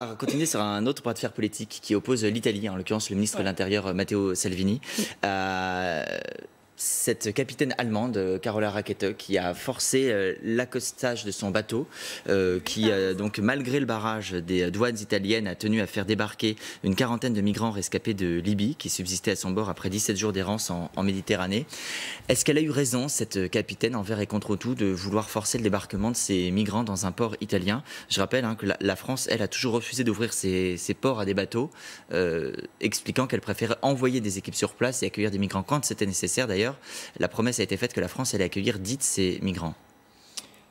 On va continuer sur un autre bras de fer politique qui oppose l'Italie, en l'occurrence le ministre de l'Intérieur Matteo Salvini. Cette capitaine allemande, Carola Rackete, qui a forcé l'accostage de son bateau, qui, donc, malgré le barrage des douanes italiennes, a tenu à faire débarquer une quarantaine de migrants rescapés de Libye, qui subsistaient à son bord après 17 jours d'errance en Méditerranée. Est-ce qu'elle a eu raison, cette capitaine, envers et contre tout, de vouloir forcer le débarquement de ces migrants dans un port italien? Je rappelle que la France, elle, a toujours refusé d'ouvrir ses ports à des bateaux, expliquant qu'elle préférait envoyer des équipes sur place et accueillir des migrants quand c'était nécessaire. D'ailleurs, la promesse a été faite que la France allait accueillir 10 de ces migrants.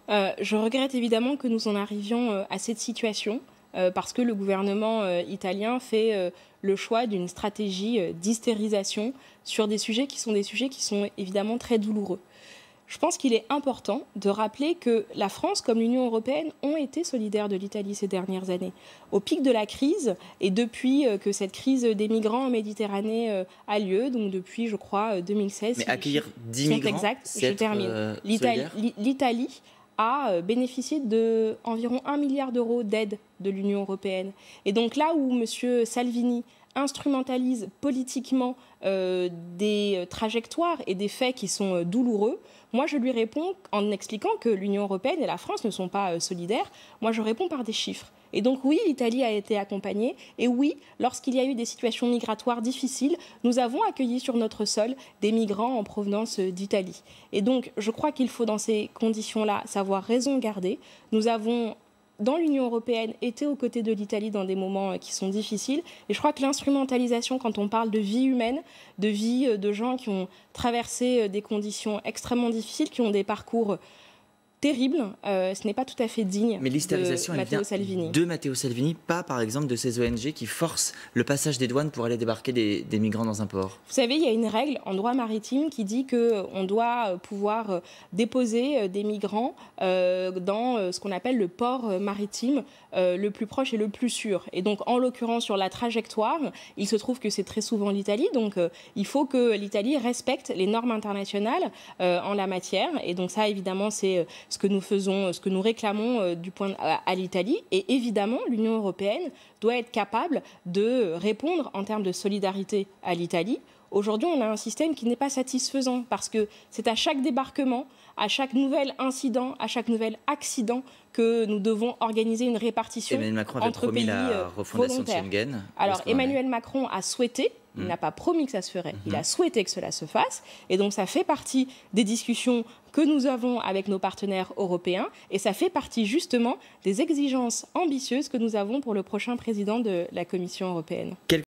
Je regrette évidemment que nous en arrivions à cette situation parce que le gouvernement italien fait le choix d'une stratégie d'hystérisation sur des sujets qui sont évidemment très douloureux. Je pense qu'il est important de rappeler que la France, comme l'Union européenne, ont été solidaires de l'Italie ces dernières années. Au pic de la crise, et depuis que cette crise des migrants en Méditerranée a lieu, donc depuis, je crois, 2016... Mais accueillir 10 migrants, exact, je termine. L'Italie a bénéficié d'environ 1 milliard d'euros d'aide de l'Union européenne. Et donc là où M. Salvini instrumentalise politiquement des trajectoires et des faits qui sont douloureux, moi je lui réponds en expliquant que l'Union européenne et la France ne sont pas solidaires. Moi je réponds par des chiffres. Et donc oui, l'Italie a été accompagnée. Et oui, lorsqu'il y a eu des situations migratoires difficiles, nous avons accueilli sur notre sol des migrants en provenance d'Italie. Et donc je crois qu'il faut dans ces conditions-là savoir raison garder. Nous avons dans l'Union européenne, été aux côtés de l'Italie dans des moments qui sont difficiles. Et je crois que l'instrumentalisation, quand on parle de vie humaine, de vie de gens qui ont traversé des conditions extrêmement difficiles, qui ont des parcours terrible, ce n'est pas tout à fait digne de Matteo Salvini. De Matteo Salvini, pas par exemple de ces ONG qui forcent le passage des douanes pour aller débarquer des migrants dans un port. Vous savez, il y a une règle en droit maritime qui dit qu'on doit pouvoir déposer des migrants dans ce qu'on appelle le port maritime le plus proche et le plus sûr. Et donc, en l'occurrence, sur la trajectoire, il se trouve que c'est très souvent l'Italie. Donc, il faut que l'Italie respecte les normes internationales en la matière. Et donc, ça, évidemment, c'est ce que nous faisons, ce que nous réclamons à l'Italie. Et évidemment, l'Union européenne doit être capable de répondre en termes de solidarité à l'Italie. Aujourd'hui, on a un système qui n'est pas satisfaisant parce que c'est à chaque débarquement, à chaque nouvel incident, à chaque nouvel accident que nous devons organiser une répartition entre pays volontaires. Alors, Emmanuel Macron a souhaité, il n'a pas promis que ça se ferait, il a souhaité que cela se fasse. Et donc, ça fait partie des discussions que nous avons avec nos partenaires européens. Et ça fait partie, justement, des exigences ambitieuses que nous avons pour le prochain président de la Commission européenne.